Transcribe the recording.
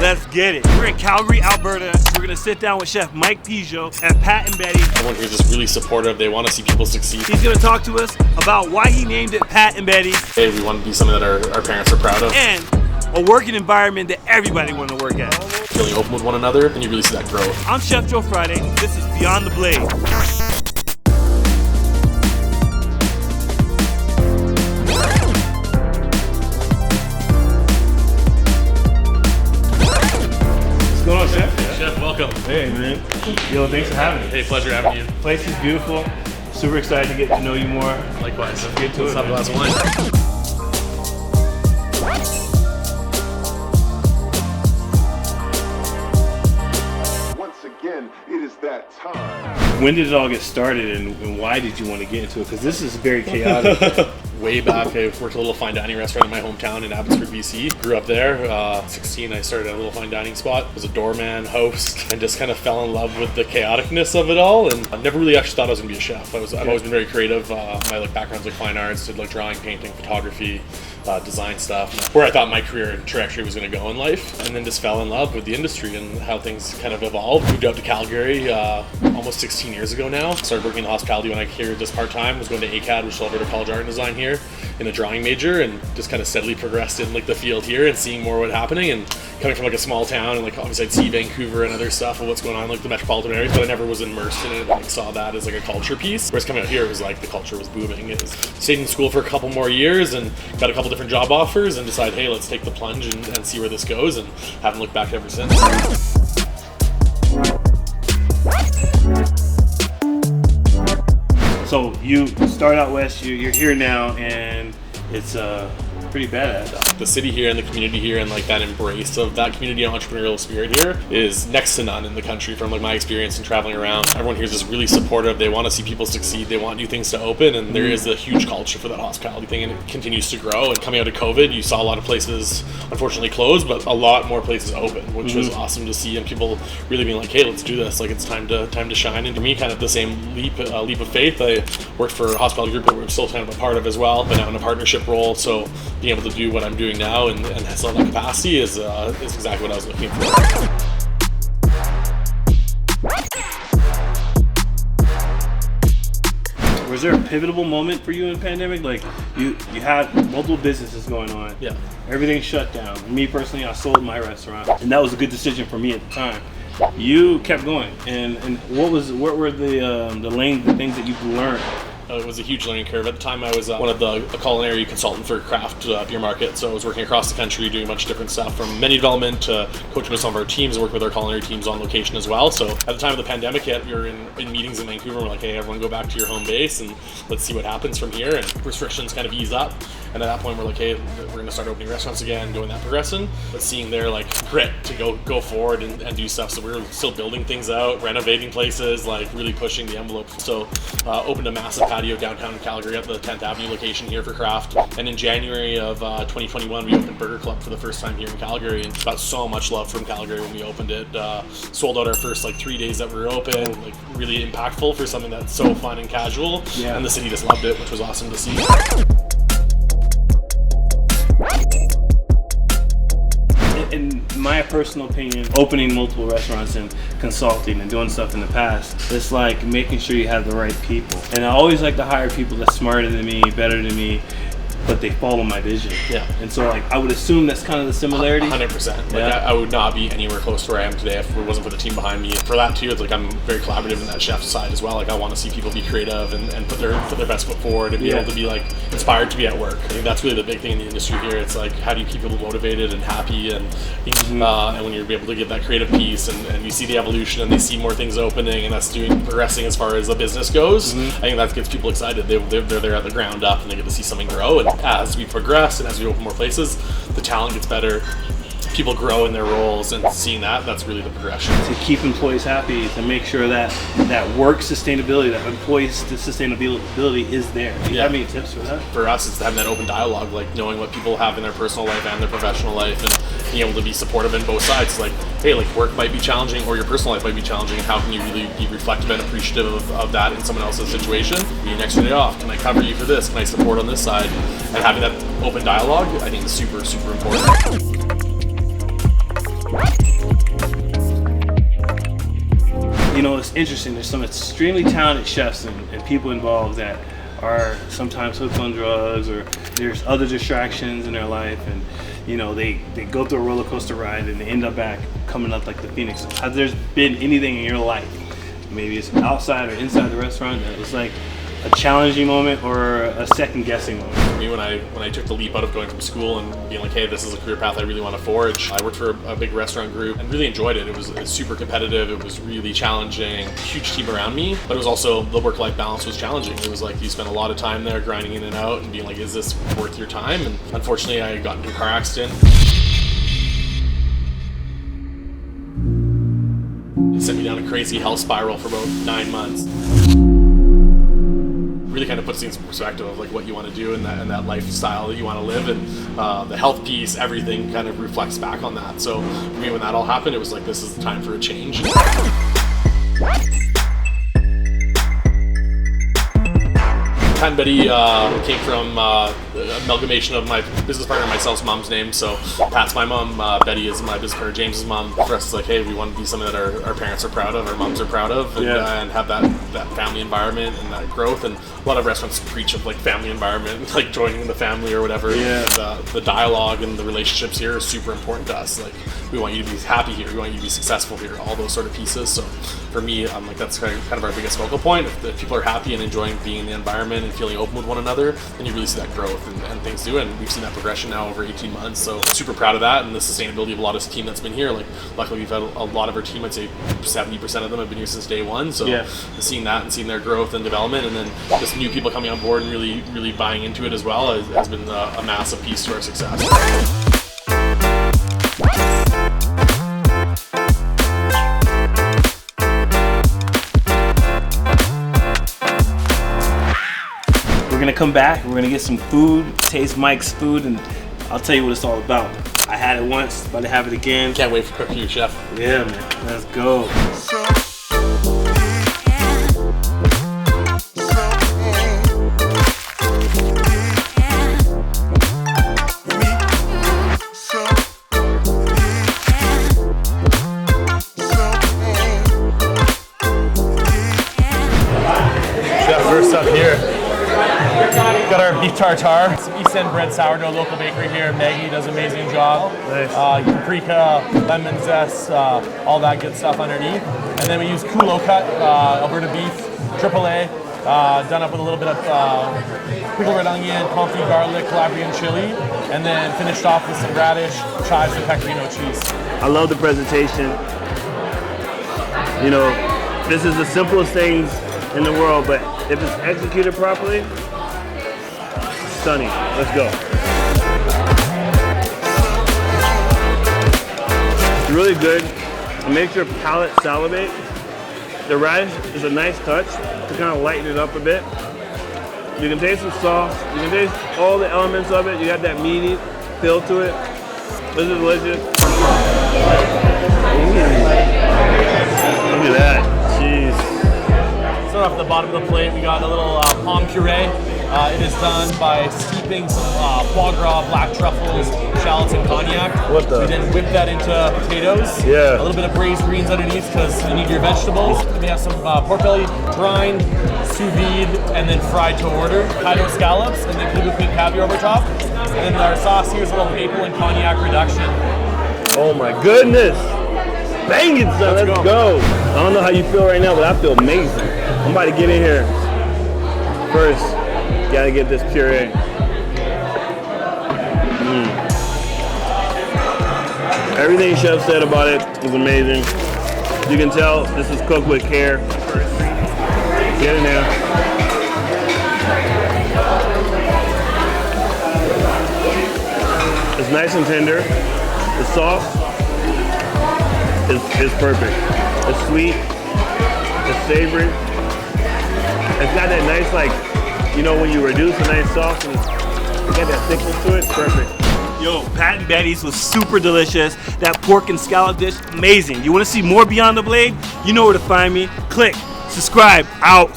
Let's get it. We're in Calgary, Alberta. We're gonna sit down with Chef Mike Pigot and Pat and Betty. Everyone here is just really supportive. They want to see people succeed. He's gonna talk to us about why he named it Pat and Betty. Hey, we want to be something that our parents are proud of. And a working environment that everybody want to work at. Feeling open with one another, and you really see that growth. I'm Chef Joe Friday. This is Beyond the Blade. What's going on, Chef? Yeah. Chef, welcome. Hey, man. Yo, thanks for having me. Hey, pleasure having you. The place is beautiful. Super excited to get to know you more. Likewise. Let's get to Let's it. have a glass of wine. It is that time. When did it all get started, and why did you want to get into it? Because this is very chaotic. Way back, I worked at a little fine dining restaurant in my hometown in Abbotsford, BC. Grew up there. 16, I started at a little fine dining spot. Was a doorman, host, and just kind of fell in love with the chaoticness of it all. And I never really actually thought I was going to be a chef. I've always been very creative. My background's like fine arts, did drawing, painting, photography, design stuff. Where I thought my career and trajectory was going to go in life, and then just fell in love with the industry and how things kind of evolved. Moved out to Calgary almost 16 years ago now. Started working in hospitality when I came here just part-time. Was going to ACAD, which is Alberta College Art and Design here, in a drawing major, and just kind of steadily progressed in the field here and seeing more what happening. And coming from a small town, and obviously I'd see Vancouver and other stuff of what's going on the metropolitan areas, but I never was immersed in it and saw that as a culture piece. Whereas coming out here, it was the culture was booming. Stayed in school for a couple more years and got a couple different job offers and decided, hey, let's take the plunge and see where this goes, and haven't looked back ever since. So you start out west, you're here now, and it's pretty badass. The city here and the community here and that embrace of that community and entrepreneurial spirit here is next to none in the country from my experience and traveling around. Everyone here is just really supportive. They want to see people succeed. They want new things to open, and there is a huge culture for that hospitality thing, and it continues to grow. And coming out of COVID, you saw a lot of places unfortunately closed, but a lot more places open, which was awesome to see, and people really being hey, let's do this. It's time to shine. And to me, kind of the same leap of faith. I worked for a hospitality group that we're still kind of a part of as well, but now in a partnership role. So being able to do what I'm doing now and still have that capacity is exactly what I was looking for. Was there a pivotal moment for you in the pandemic? You had multiple businesses going on. Yeah. Everything shut down. Me personally, I sold my restaurant, and that was a good decision for me at the time. You kept going, and what were the things that you've learned? It was a huge learning curve. At the time, I was one of a culinary consultant for craft beer market. So I was working across the country doing a bunch of different stuff, from menu development to coaching with some of our teams and working with our culinary teams on location as well. So at the time of the pandemic hit, we were in meetings in Vancouver. And we're hey, everyone go back to your home base and let's see what happens from here. And restrictions kind of ease up. And at that point, we're hey, we're going to start opening restaurants again, going that progression. But seeing their grit to go forward and do stuff. So we were still building things out, renovating places, really pushing the envelope. So opened a massive patio downtown Calgary at the 10th Avenue location here for craft. And in January of 2021, we opened Burger Club for the first time here in Calgary, and got so much love from Calgary when we opened it. Sold out our first 3 days that we were open. Really impactful for something that's so fun and casual. Yeah. And the city just loved it, which was awesome to see. In my personal opinion, opening multiple restaurants and consulting and doing stuff in the past, it's making sure you have the right people. And I always like to hire people that's smarter than me, better than me, but they follow my vision. Yeah. And so I would assume that's kind of the similarity. 100%. Yeah. I would not be anywhere close to where I am today if it wasn't for the team behind me. For that too, it's I'm very collaborative in that chef side as well. I want to see people be creative and put their best foot forward and be able to be inspired to be at work. I think that's really the big thing in the industry here. It's how do you keep people motivated and happy and when you're able to give that creative piece and you see the evolution and they see more things opening and that's progressing as far as the business goes. I think that gets people excited. They're there at the ground up and they get to see something grow. And as we progress and as we open more places, the talent gets better. People grow in their roles, and seeing that's really the progression. To keep employees happy, to make sure that work sustainability, that employees sustainability is there. Do you have any tips for that? For us, it's having that open dialogue, knowing what people have in their personal life and their professional life, and being able to be supportive in both sides. Hey, work might be challenging, or your personal life might be challenging, and how can you really be reflective and appreciative of that in someone else's situation? Be an extra day off. Can I cover you for this? Can I support on this side? And having that open dialogue, I think is super, super important. interesting. There's some extremely talented chefs and people involved that are sometimes hooked on drugs, or there's other distractions in their life, and you know, they go through a roller coaster ride and they end up back coming up like the phoenix. Has there been anything in your life, maybe it's outside or inside the restaurant, that was like a challenging moment or a second guessing moment? For me, when I took the leap out of going from school and being like, hey, this is a career path I really want to forge, I worked for a big restaurant group and really enjoyed it. It was super competitive. It was really challenging. Huge team around me, but it was also, the work-life balance was challenging. It was like you spent a lot of time there grinding in and out and being like, is this worth your time? And unfortunately, I got into a car accident. It sent me down a crazy health spiral for about 9 months. Really kind of puts things in perspective of like what you want to do and that lifestyle that you want to live, and the health piece, everything kind of reflects back on that. So for me, when that all happened, it was like, this is the time for a change. Pat and Betty came from amalgamation of my business partner and myself's mom's name. So Pat's my mom, Betty is my business partner, James's mom. For us, it's like, hey, we want to be something that our parents are proud of, our moms are proud of, and have that family environment and that growth. And a lot of restaurants preach of like family environment, like joining the family or whatever. The dialogue and the relationships here are super important to us. Like, we want you to be happy here, we want you to be successful here, all those sort of pieces. So for me, I'm like, that's kind of our biggest focal point. If people are happy and enjoying being in the environment and feeling open with one another, then you really see that growth and things do. And we've seen that progression now over 18 months. So super proud of that, and the sustainability of a lot of the team that's been here. Like, luckily we've had a lot of our team, I'd say 70% of them have been here since day one. So seeing that and seeing their growth and development, and then just new people coming on board and really buying into it as well has been a massive piece to our success. We're gonna come back, we're gonna get some food, taste Mike's food, and I'll tell you what it's all about. I had it once, about to have it again. Can't wait for cooking you, chef. Yeah, man, let's go. Chef, first up here. Got our beef tartare, some East End bread sourdough, local bakery here. Maggie does an amazing job. Nice. Paprika, lemon zest, all that good stuff underneath. And then we use Kulo cut, Alberta beef, AAA, done up with a little bit of pickled red onion, confit garlic, Calabrian chili, and then finished off with some radish, chives, and pecorino cheese. I love the presentation. You know, this is the simplest things in the world, but if it's executed properly, stunning. Let's go. It's really good. It makes your palate salivate. The radish is a nice touch to kind of lighten it up a bit. You can taste the sauce. You can taste all the elements of it. You got that meaty feel to it. This is delicious. Look at that. Jeez. So off the bottom of the plate, we got a little palm puree. It is done by steeping some foie gras, black truffles, shallots, and cognac. What the? We then whip that into potatoes. Yeah. A little bit of braised greens underneath because you need your vegetables. Then we have some pork belly, brine, sous vide, and then fried to order. Kaido scallops, and then Pigot queen caviar over top. And then our sauce here is a little maple and cognac reduction. Oh my goodness. Bang it, son. Let's go. I don't know how you feel right now, but I feel amazing. I'm about to get in here. First, gotta get this puree. Everything Chef said about it was amazing. You can tell this is cooked with care. Get in there. It's nice and tender. The sauce is perfect. It's sweet. It's savory. It's got that nice, like, you know, when you reduce a nice sauce and it's got that thickness to it. Perfect. Yo, Pat and Betty's was super delicious. That pork and scallop dish, amazing. You want to see more Beyond the Blade? You know where to find me. Click, subscribe, out.